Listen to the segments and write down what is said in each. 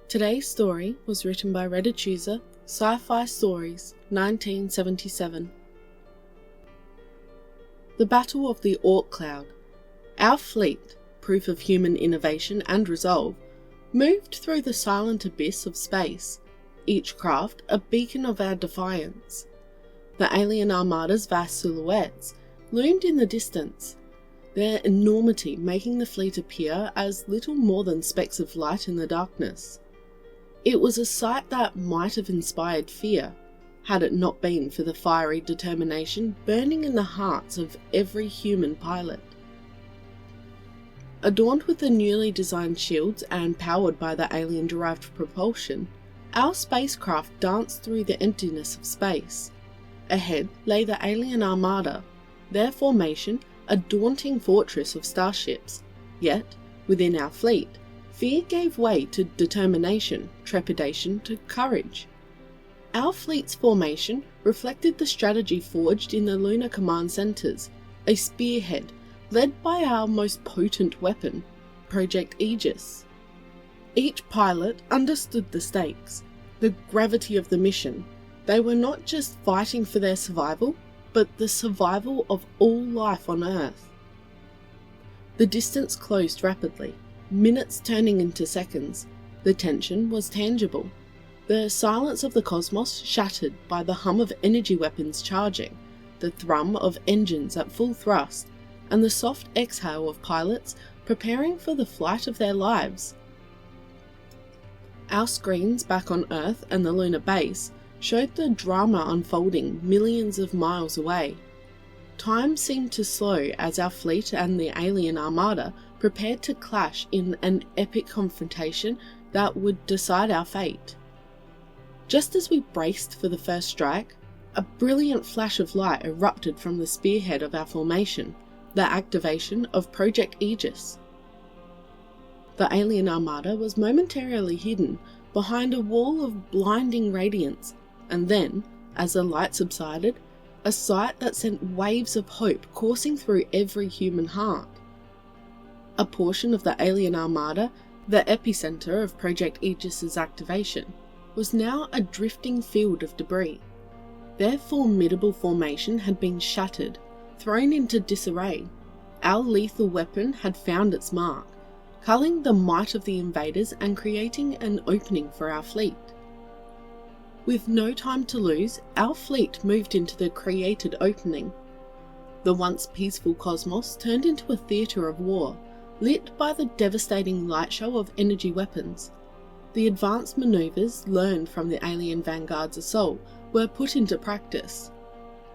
Today's story was written by Reddit user Sci-Fi Stories 1977. The Battle of the Orc Cloud. Our fleet, proof of human innovation and resolve, moved through the silent abyss of space, each craft a beacon of our defiance. The alien armada's vast silhouettes loomed in the distance, their enormity making the fleet appear as little more than specks of light in the darkness. It was a sight that might have inspired fear, had it not been for the fiery determination burning in the hearts of every human pilot. Adorned with the newly designed shields and powered by the alien-derived propulsion, our spacecraft danced through the emptiness of space. Ahead lay the alien armada, their formation a daunting fortress of starships, yet, within our fleet, fear gave way to determination, trepidation to courage. Our fleet's formation reflected the strategy forged in the lunar command centers, a spearhead led by our most potent weapon, Project Aegis. Each pilot understood the stakes, the gravity of the mission. They were not just fighting for their survival, but the survival of all life on Earth. The distance closed rapidly, minutes turning into seconds. The tension was tangible. The silence of the cosmos shattered by the hum of energy weapons charging, the thrum of engines at full thrust, and the soft exhale of pilots preparing for the flight of their lives. Our screens back on Earth and the lunar base showed the drama unfolding millions of miles away. Time seemed to slow as our fleet and the alien armada prepared to clash in an epic confrontation that would decide our fate. Just as we braced for the first strike, a brilliant flash of light erupted from the spearhead of our formation, the activation of Project Aegis. The alien armada was momentarily hidden behind a wall of blinding radiance, and then, as the light subsided, a sight that sent waves of hope coursing through every human heart. A portion of the alien armada, the epicenter of Project Aegis's activation, was now a drifting field of debris. Their formidable formation had been shattered, thrown into disarray. Our lethal weapon had found its mark, culling the might of the invaders and creating an opening for our fleet. With no time to lose, our fleet moved into the created opening. The once peaceful cosmos turned into a theatre of war, lit by the devastating light show of energy weapons. The advanced maneuvers learned from the alien vanguard's assault were put into practice.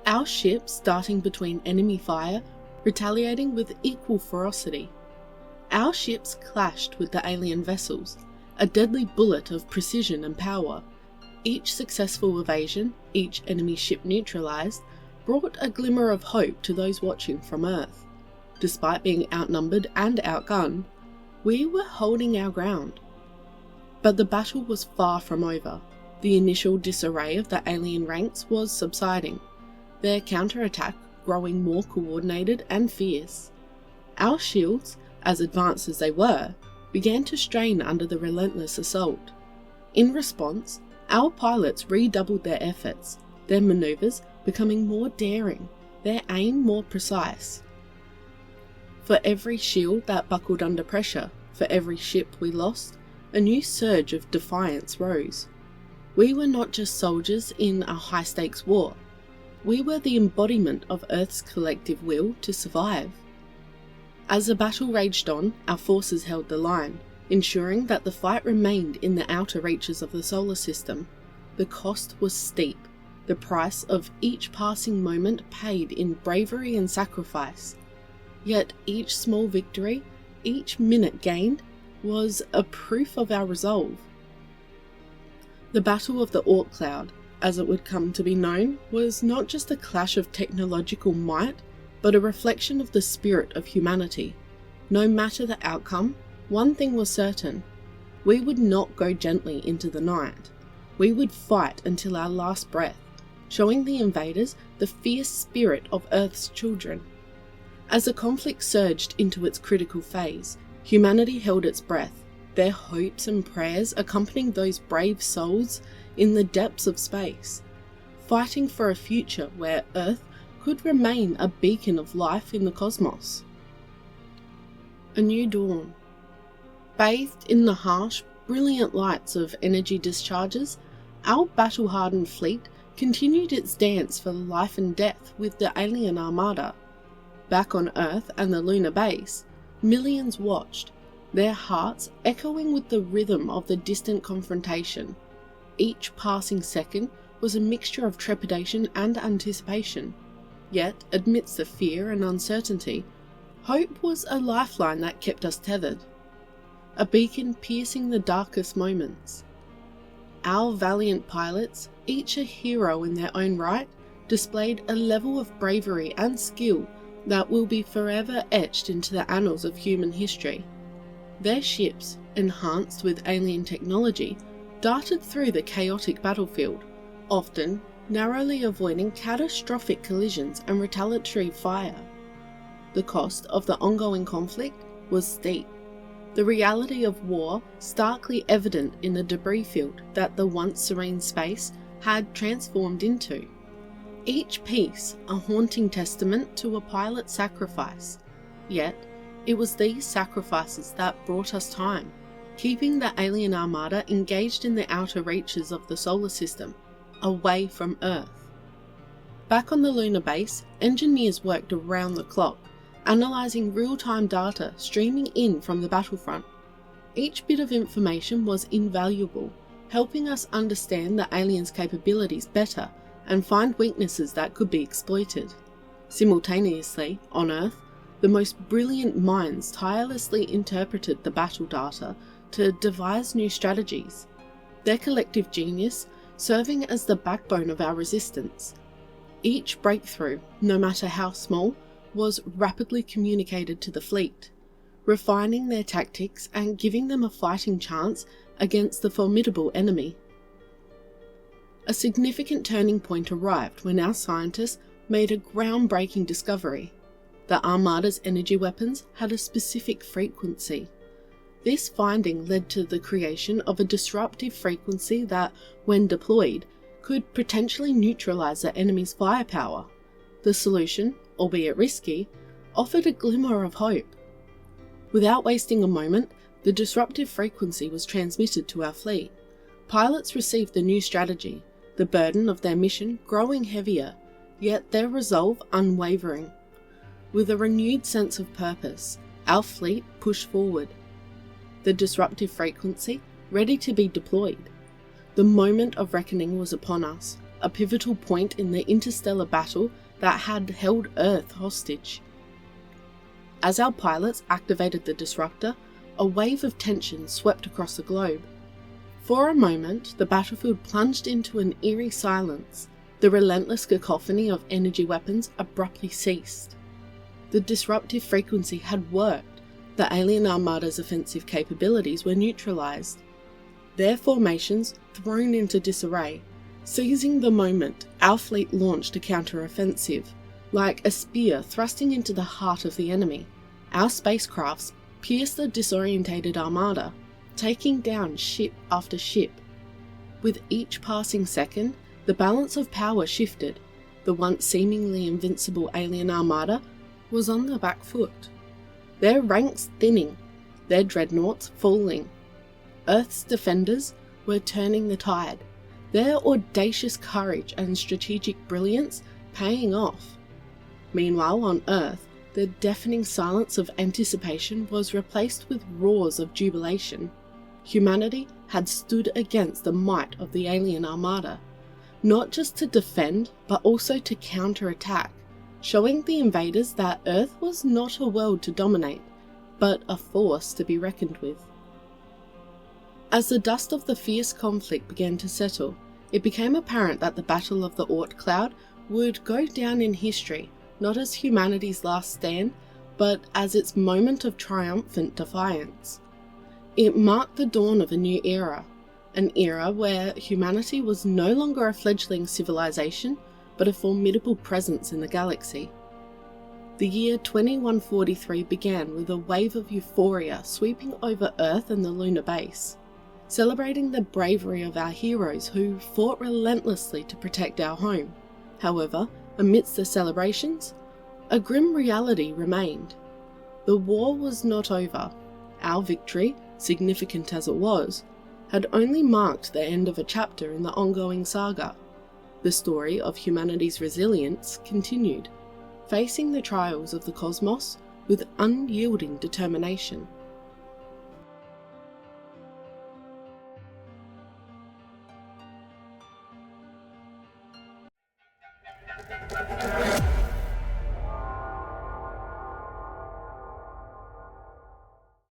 Our ships darting between enemy fire, retaliating with equal ferocity. Our ships clashed with the alien vessels, a deadly bullet of precision and power. Each successful evasion, each enemy ship neutralized, brought a glimmer of hope to those watching from Earth. Despite being outnumbered and outgunned, we were holding our ground. But the battle was far from over. The initial disarray of the alien ranks was subsiding, their counterattack growing more coordinated and fierce. Our shields, as advanced as they were, began to strain under the relentless assault. In response, our pilots redoubled their efforts, their maneuvers becoming more daring, their aim more precise. For every shield that buckled under pressure, for every ship we lost, a new surge of defiance rose. We were not just soldiers in a high-stakes war. We were the embodiment of Earth's collective will to survive. As the battle raged on, our forces held the line, ensuring that the fight remained in the outer reaches of the solar system. The cost was steep, the price of each passing moment paid in bravery and sacrifice. Yet each small victory, each minute gained, was a proof of our resolve. The Battle of the Orc Cloud, as it would come to be known, was not just a clash of technological might, but a reflection of the spirit of humanity. No matter the outcome, one thing was certain: we would not go gently into the night. We would fight until our last breath, showing the invaders the fierce spirit of Earth's children. As the conflict surged into its critical phase, humanity held its breath, their hopes and prayers accompanying those brave souls in the depths of space, fighting for a future where Earth could remain a beacon of life in the cosmos. A new dawn. Bathed in the harsh, brilliant lights of energy discharges, our battle-hardened fleet continued its dance for life and death with the alien armada. Back on Earth and the lunar base, millions watched, their hearts echoing with the rhythm of the distant confrontation. Each passing second was a mixture of trepidation and anticipation. Yet, amidst the fear and uncertainty, hope was a lifeline that kept us tethered, a beacon piercing the darkest moments. Our valiant pilots, each a hero in their own right, displayed a level of bravery and skill that will be forever etched into the annals of human history. Their ships, enhanced with alien technology, darted through the chaotic battlefield, often narrowly avoiding catastrophic collisions and retaliatory fire. The cost of the ongoing conflict was steep, the reality of war starkly evident in the debris field that the once serene space had transformed into. Each piece a haunting testament to a pilot's sacrifice. Yet, it was these sacrifices that brought us time, keeping the alien armada engaged in the outer reaches of the solar system, away from Earth. Back on the lunar base, engineers worked around the clock, analysing real-time data streaming in from the battlefront. Each bit of information was invaluable, helping us understand the aliens' capabilities better and find weaknesses that could be exploited. Simultaneously, on Earth, the most brilliant minds tirelessly interpreted the battle data to devise new strategies, their collective genius serving as the backbone of our resistance. Each breakthrough, no matter how small, was rapidly communicated to the fleet, refining their tactics and giving them a fighting chance against the formidable enemy. A significant turning point arrived when our scientists made a groundbreaking discovery. The Armada's energy weapons had a specific frequency. This finding led to the creation of a disruptive frequency that, when deployed, could potentially neutralize the enemy's firepower. The solution, albeit risky, offered a glimmer of hope. Without wasting a moment, the disruptive frequency was transmitted to our fleet. Pilots received the new strategy, the burden of their mission growing heavier, yet their resolve unwavering. With a renewed sense of purpose, our fleet pushed forward, the disruptive frequency ready to be deployed. The moment of reckoning was upon us, a pivotal point in the interstellar battle that had held Earth hostage. As our pilots activated the disruptor, a wave of tension swept across the globe. For a moment, the battlefield plunged into an eerie silence. The relentless cacophony of energy weapons abruptly ceased. The disruptive frequency had worked. The alien armada's offensive capabilities were neutralized, their formations thrown into disarray. Seizing the moment, our fleet launched a counter-offensive. Like a spear thrusting into the heart of the enemy, our spacecrafts pierced the disorientated armada, taking down ship after ship. With each passing second, the balance of power shifted. The once seemingly invincible alien armada was on the back foot, their ranks thinning, their dreadnoughts falling. Earth's defenders were turning the tide, their audacious courage and strategic brilliance paying off. Meanwhile, on Earth, the deafening silence of anticipation was replaced with roars of jubilation. Humanity had stood against the might of the alien armada, not just to defend, but also to counterattack, showing the invaders that Earth was not a world to dominate, but a force to be reckoned with. As the dust of the fierce conflict began to settle, it became apparent that the Battle of the Oort cloud would go down in history, not as humanity's last stand, but as its moment of triumphant defiance. It marked the dawn of a new era, an era where humanity was no longer a fledgling civilization, but a formidable presence in the galaxy. The year 2143 began with a wave of euphoria sweeping over Earth and the lunar base, celebrating the bravery of our heroes who fought relentlessly to protect our home. However, amidst the celebrations, a grim reality remained. The war was not over. Our victory, significant as it was, had only marked the end of a chapter in the ongoing saga. The story of humanity's resilience continued, facing the trials of the cosmos with unyielding determination.